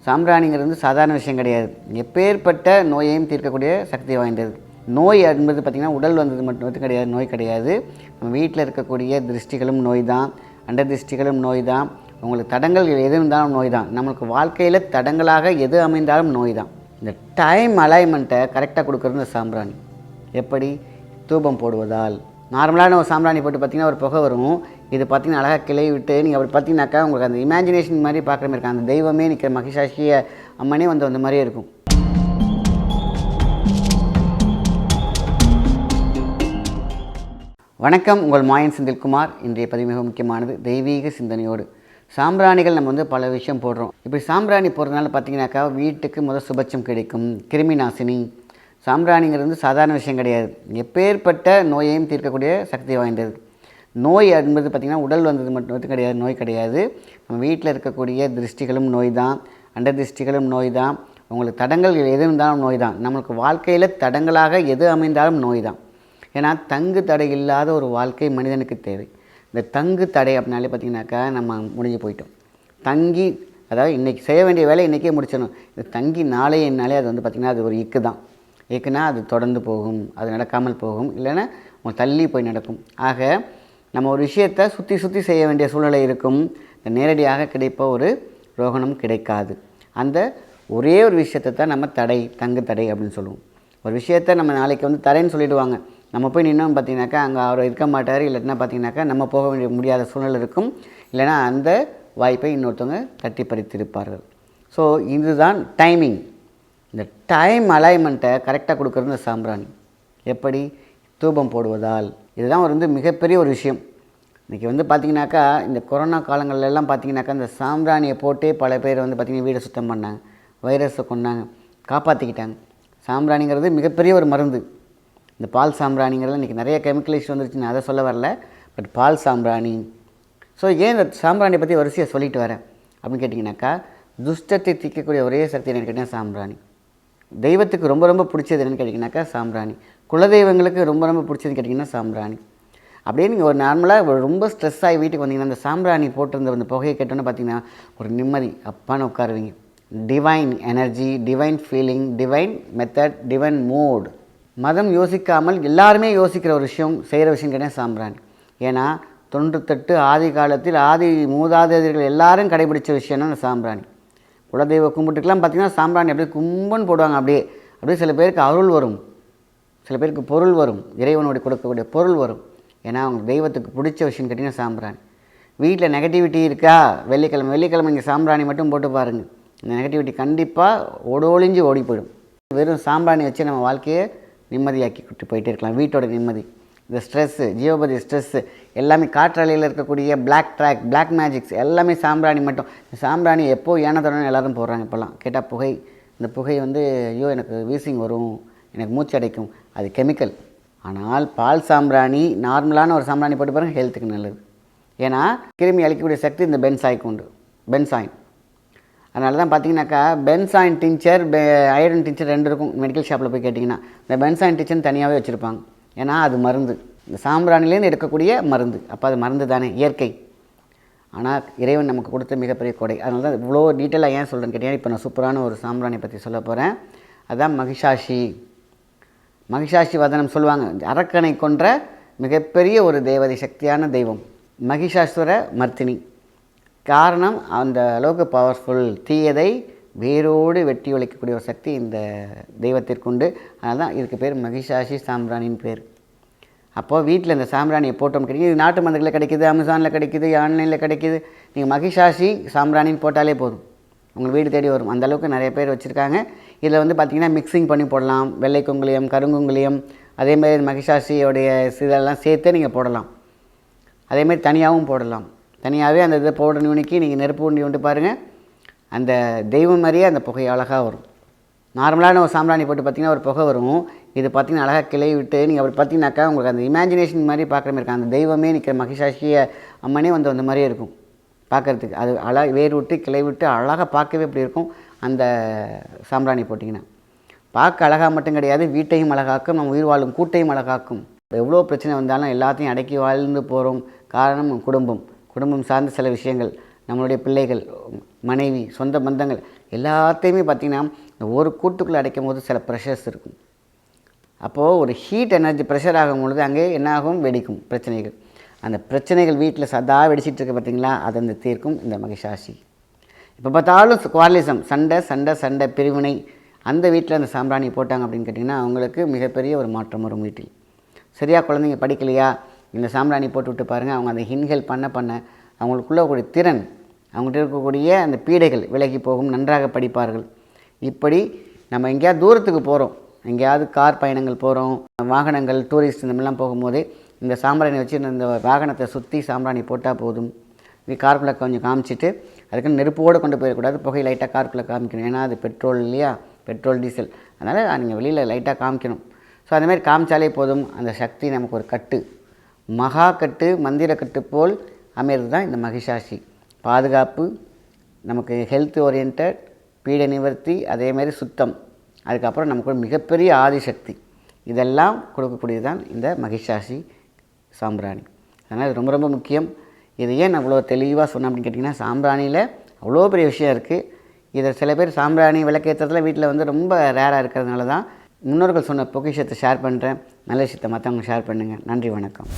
சாம்பிராணிங்கிறது சாதாரண விஷயம் கிடையாது. எப்பேற்பட்ட நோயையும் தீர்க்கக்கூடிய சக்தி வாய்ந்தது. நோய் என்பது பார்த்திங்கன்னா உடல் வந்தது மட்டும் கிடையாது, நோய் கிடையாது. நம்ம வீட்டில் இருக்கக்கூடிய திருஷ்டிகளும் நோய் தான், அண்ட திருஷ்டிகளும் நோய் தான், உங்களுக்கு தடங்கள் எது இருந்தாலும் நோய் தான். நம்மளுக்கு வாழ்க்கையில் தடங்களாக எது அமைந்தாலும் நோய் தான். இந்த டைம் அலைன்மெண்ட்டை கரெக்டாக கொடுக்குறது இந்த சாம்பிராணி. எப்படி? தூபம் போடுவதால். நார்மலான ஒரு சாம்பிராணி போட்டு பார்த்திங்கன்னா ஒரு புகை வரும். இது பார்த்திங்கன்னா அழகாக கிளை விட்டு நீங்கள் அப்படி பார்த்தீங்கன்னாக்கா உங்களுக்கு அந்த இமேஜினேஷன் மாதிரி பார்க்குற மாதிரி இருக்கும். அந்த தெய்வமே நிற்கிற மகிஷாசிய அம்மனே வந்து அந்த மாதிரியே இருக்கும். வணக்கம், உங்கள் மாயன் செந்தில்குமார். இன்றைய பதிவு மிக முக்கியமானது, தெய்வீக சிந்தனையோடு. சாம்பிராணிகள் நம்ம வந்து பல விஷயம் போடுறோம். இப்படி சாம்பிராணி போடுறதுனால பார்த்திங்கனாக்கா வீட்டுக்கு முதல் சுபட்சம் கிடைக்கும், கிருமி நாசினி. சாம்பிராணிங்கிறது சாதாரண விஷயம் கிடையாது. எப்பேற்பட்ட நோயையும் தீர்க்கக்கூடிய சக்தி வாய்ந்தது. நோய் என்பது பார்த்திங்கன்னா உடல் வந்தது மட்டும் கிடையாது, நோய் கிடையாது. நம்ம வீட்டில் இருக்கக்கூடிய திருஷ்டிகளும் நோய் தான், அண்ட திருஷ்டிகளும் நோய் தான், உங்களுக்கு தடங்கள் எது இருந்தாலும் நோய் தான். நம்மளுக்கு வாழ்க்கையில் தடங்களாக எது அமைந்தாலும் நோய் தான். ஏன்னா தங்கு தடை இல்லாத ஒரு வாழ்க்கை மனிதனுக்கு தேவை. இந்த தங்கு தடை அப்படின்னாலே பார்த்திங்கனாக்கா நம்ம முடிஞ்சு போயிட்டோம். தங்கி, அதாவது இன்றைக்கி செய்ய வேண்டிய வேலை இன்றைக்கே முடிச்சிடணும். இந்த தங்கி நாளைனாலே அது வந்து பார்த்திங்கன்னா அது ஒரு இக்கு தான். இக்குன்னா அது தொடர்ந்து போகும், அது நடக்காமல் போகும், இல்லைன்னா தள்ளி போய் நடக்கும். ஆக நம்ம ஒரு விஷயத்தை சுற்றி சுற்றி செய்ய வேண்டிய சூழ்நிலை இருக்கும். நேரடியாக கிடைப்ப ஒரு ரோகணம் கிடைக்காது. அந்த ஒரே ஒரு விஷயத்தை தான் நம்ம தடை, தங்கு தடை அப்படின்னு சொல்லுவோம். ஒரு விஷயத்தை நம்ம நாளைக்கு வந்து தடைன்னு சொல்லிவிடுவாங்க. நம்ம போய் நின்னோம் பார்த்திங்கனாக்கா அங்கே அவர் இருக்க மாட்டார், இல்லைன்னா பார்த்திங்கனாக்கா நம்ம போக வேண்டிய முடியாத சூழ்நிலை இருக்கும், இல்லைனா அந்த வாய்ப்பை இன்னொருத்தவங்க தட்டி பறித்திருப்பார்கள். ஸோ இதுதான் டைமிங். இந்த டைம் அலைன்மெண்ட்டை கரெக்டாக கொடுக்குறது இந்த சாம்பிராணி. எப்படி? தூபம் போடுவதால். இதுதான் வந்து மிகப்பெரிய ஒரு விஷயம். இன்றைக்கி வந்து பார்த்திங்கனாக்கா இந்த கொரோனா காலங்கள்லாம் பார்த்திங்கனாக்கா இந்த சாம்பிராணியை போட்டே பல பேர் வந்து பார்த்திங்கன்னா வீடை சுத்தம் பண்ணாங்க, வைரஸை கொண்டாங்க, காப்பாற்றிக்கிட்டாங்க. சாம்பிராணிங்கிறது மிகப்பெரிய ஒரு மருந்து. இந்த பால் சாம்பிராணிங்கிறது இன்றைக்கி நிறைய கெமிக்கலைஸ் வந்துருச்சு, நான் அதை சொல்ல வரல. பட் பால் சாம்பிராணி. ஸோ ஏன் இந்த சாம்பிராணியை பற்றி வரிசையாக சொல்லிட்டு வரேன் அப்படின்னு கேட்டிங்கனாக்கா, துஷ்டத்தை தீர்க்கக்கூடிய ஒரே சக்தி என்னென்னு கேட்டிங்கன்னா சாம்பிராணி. தெய்வத்துக்கு ரொம்ப ரொம்ப பிடிச்சது என்னென்னு கேட்டிங்கனாக்கா சாம்பிராணி. குலதெய்வங்களுக்கு ரொம்ப ரொம்ப பிடிச்சதுன்னு கேட்டிங்கன்னா சாம்பிராணி. அப்படியே நீங்கள் ஒரு நார்மலாக ரொம்ப ஸ்ட்ரெஸ் ஆகி வீட்டுக்கு வந்தீங்கன்னா அந்த சாம்பிராணி போட்டிருந்த அந்த புகையை கேட்டோன்னு பார்த்தீங்கன்னா ஒரு நிம்மதி, அப்பான்னு உட்காருவீங்க. Divine energy, divine feeling, divine method, divine mood. மதம் யோசிக்காமல் எல்லாருமே யோசிக்கிற ஒரு விஷயம், செய்கிற விஷயம் கேட்டால் சாம்பிராணி. ஏன்னா 98 ஆதி காலத்தில் ஆதி மூதாதையர்கள் எல்லாரும் கடைபிடிச்ச விஷயம்னா அந்த சாம்பிராணி. குலதெய்வ கும்பிட்டுக்கெலாம் பார்த்திங்கன்னா சாம்பிராணி அப்படியே கும்பன்னு போடுவாங்க. அப்படியே சில பேருக்கு அருள் வரும், சில பேருக்கு பொருள் வரும், இறைவனோடு கொடுக்கக்கூடிய பொருள் வரும். ஏன்னா அவங்க தெய்வத்துக்கு பிடிச்ச விஷயம் கேட்டிங்கன்னா சாம்பிராணி. வீட்டில் நெகட்டிவிட்டி இருக்கா, வெள்ளிக்கிழமை நீங்கள் சாம்பிராணி மட்டும் போட்டு பாருங்கள். இந்த நெகட்டிவிட்டி கண்டிப்பாக ஒளிஞ்சு ஓடி போயிடும். வெறும் சாம்பிராணி வச்சு நம்ம வாழ்க்கையை நிம்மதியாக்கி கூட்டு போயிட்டே இருக்கலாம். வீட்டோட நிம்மதி, இந்த ஸ்ட்ரெஸ்ஸு, ஜியோபதி ஸ்ட்ரெஸ்ஸு எல்லாமே காற்றலையில் இருக்கக்கூடிய பிளாக் ட்ராக், பிளாக் மேஜிக்ஸ் எல்லாமே சாம்பிராணி மட்டும். சாம்பிராணி எப்போது ஏனத்தோடனே எல்லோரும் போடுறாங்க இப்போல்லாம். கேட்டால் புகை, இந்த புகை வந்து ஐயோ எனக்கு வீசிங் வரும், எனக்கு மூச்சு அடைக்கும், அது கெமிக்கல். ஆனால் பால் சாம்பிராணி, நார்மலான ஒரு சாம்பிராணி போட்டு பாருங்கள், ஹெல்த்துக்கு நல்லது. ஏன்னா கிருமி அழிக்கக்கூடிய சக்தி இந்த பென்சாய்க்கு உண்டு, பென்சாயின். அதனால தான் பார்த்தீங்கன்னாக்கா பென்சாயின் டிஞ்சர், அயரன் டிஞ்சர் 2 இருக்கும். மெடிக்கல் ஷாப்பில் போய் கேட்டிங்கன்னா இந்த பென்சாயின் டிஞ்சர் தனியாகவே வச்சுருப்பாங்க. ஏன்னா அது மருந்து, இந்த சாம்பிராணிலேருந்து எடுக்கக்கூடிய மருந்து. அப்போ அது மருந்து தானே, இயற்கை. ஆனால் இறைவன் நமக்கு கொடுத்த மிகப்பெரிய கொடை. அதனால தான் இவ்வளோ டீட்டெயிலாக ஏன் சொல்கிறேன்னு கேட்டீங்கன்னா, இப்போ நான் சூப்பரான ஒரு சாம்பிராணி பற்றி சொல்ல போகிறேன். அதுதான் மகிஷாசி. மகிஷாசி வதனம் சொல்லுவாங்க. அரக்கனை கொன்ற மிகப்பெரிய ஒரு தேவதை, சக்தியான தெய்வம் மகிஷாசுர மர்த்தினி. காரணம் அந்த அளவுக்கு பவர்ஃபுல். தீயதை வேரோடு வெட்டி ஒழிக்கக்கூடிய ஒரு சக்தி இந்த தெய்வத்திற்குண்டு. அதனால தான் இதுக்கு பேர் மகிஷாசி சாம்பிராணின்னு பேர். அப்போது வீட்டில் இந்த சாம்பிராணியை போட்டோம் கிடைக்கும். இது நாட்டு மருந்துகளில் கிடைக்கிது, அமேசானில் கிடைக்கிது, ஆன்லைனில் கிடைக்கிது. நீங்கள் மகிஷாசி சாம்பிராணின்னு போட்டாலே போதும், உங்கள் வீடு தேடி வரும். அந்தளவுக்கு நிறைய பேர் வச்சுருக்காங்க. இதில் வந்து பார்த்திங்கன்னா மிக்சிங் பண்ணி போடலாம். வெள்ளை குங்குலியம், கருங்குங்குலியம், அதேமாதிரி மகிஷாசியோடைய இதெல்லாம் சேர்த்து நீங்கள் போடலாம். அதேமாதிரி தனியாகவும் போடலாம். தனியாகவே அந்த இதை பவுடர் நுணுக்கி நீங்கள் நெருப்பு ஊண்டி கொண்டு பாருங்கள், அந்த தெய்வம் மாதிரியே அந்த புகை அழகாக வரும். நார்மலான ஒரு சாம்பிராணி போட்டு பார்த்திங்கன்னா ஒரு புகை வரும். இது பார்த்திங்கன்னா அழகாக கிளை விட்டு நீங்கள் அப்படி பார்த்திங்கனாக்கா உங்களுக்கு அந்த இமேஜினேஷன் மாதிரி பார்க்குற மாதிரி இருக்கும். அந்த தெய்வமே நிற்கிற மகிஷாசிய அம்மனே வந்து அந்த மாதிரியே இருக்கும் பார்க்குறதுக்கு. அது அழகாக வேர் விட்டு கிளை விட்டு அழகாக பார்க்கவே இப்படி இருக்கும். அந்த சாம்பிராணி போட்டிங்கன்னா பார்க்க அழகாக மட்டும் கிடையாது, வீட்டையும் அழகாக்கும், நம்ம உயிர் வாழும் கூட்டையும் அழகாக்கும். எவ்வளோ பிரச்சனை வந்தாலும் எல்லாத்தையும் அடக்கி வாழ்ந்து போகிறோம். காரணம் குடும்பம் சார்ந்த சில விஷயங்கள். நம்மளுடைய பிள்ளைகள், மனைவி, சொந்த பந்தங்கள் எல்லாத்தையுமே பார்த்திங்கன்னா ஒரு கூட்டுக்குள்ளே அடைக்கும் போது சில ப்ரெஷர்ஸ் இருக்கும். அப்போது ஒரு ஹீட் எனர்ஜி ப்ரெஷர் ஆகும் பொழுது அங்கே என்னாகும், வெடிக்கும் பிரச்சனைகள். அந்த பிரச்சனைகள் வீட்டில் சதா வெடிச்சிட்டு இருக்க பார்த்திங்களா, அதை அந்த தீர்க்கும் இந்த மகிஷாசி. இப்போ பார்த்தாலும் குவாரலிசம், சண்டை சண்டை சண்டை, பிரிவினை, அந்த வீட்டில் அந்த சாம்பிராணி போட்டாங்க அப்படின்னு கேட்டிங்கன்னா அவங்களுக்கு மிகப்பெரிய ஒரு மாற்றம் வரும். வீட்டில் சரியாக குழந்தைங்க படிக்கலையா, இந்த சாம்பிராணி போட்டு விட்டு பாருங்கள், அவங்க அந்த இன்ஹேல் பண்ண பண்ண அவங்களுக்குள்ள கூடிய திறன், அவங்கள்ட்ட இருக்கக்கூடிய அந்த பீடைகள் விலகி போகும், நன்றாக படிப்பார்கள். இப்படி நம்ம எங்கேயாவது தூரத்துக்கு போகிறோம், எங்கேயாவது கார் பயணங்கள் போகிறோம், வாகனங்கள், டூரிஸ்ட் இந்த மாதிரிலாம் போகும்போது இந்த சாம்பிராணி வச்சு இந்த வாகனத்தை சுற்றி சாம்பிராணி போட்டால் போதும். இது காருக்குள்ளே கொஞ்சம் காமிச்சிட்டு, அதுக்குன்னு நெருப்போடு கொண்டு போயிடக்கூடாது, புகை லைட்டாக காருக்குள்ளே காமிக்கணும். ஏன்னா அது பெட்ரோல் இல்லையா, பெட்ரோல் டீசல், அதனால் நீங்கள் வெளியில் லைட்டாக காமிக்கணும். ஸோ அந்தமாதிரி காமிச்சாலே போதும், அந்த சக்தி நமக்கு ஒரு கட்டு, மகா கட்டு, மந்திர கட்டு போல் அமைகிறது தான் இந்த மகிஷாசி. பாதுகாப்பு, நமக்கு ஹெல்த் ஓரியன்ட், பீட நிவர்த்தி, அதேமாதிரி சுத்தம், அதுக்கப்புறம் நமக்கு ஒரு மிகப்பெரிய ஆதிசக்தி, இதெல்லாம் கொடுக்கக்கூடியது தான் இந்த மகிஷாசி சாம்பிராணி. அதனால் இது ரொம்ப ரொம்ப முக்கியம். இது ஏன் நான் அவ்வளோ தெளிவாக சொன்னேன் அப்படின்னு கேட்டிங்கன்னா, சாம்பிராணியில் அவ்வளோ பெரிய விஷயம் இருக்குது. இதை சில பேர் சாம்பிராணி விளக்கேற்றத்துல வீட்டில் வந்து ரொம்ப ரேராக இருக்கிறதுனால தான் முன்னோர்கள் சொன்ன பொக்கிஷத்தை ஷேர் பண்ணுறேன். நல்ல விஷயத்தை மற்றவங்க ஷேர் பண்ணுங்கள். நன்றி, வணக்கம்.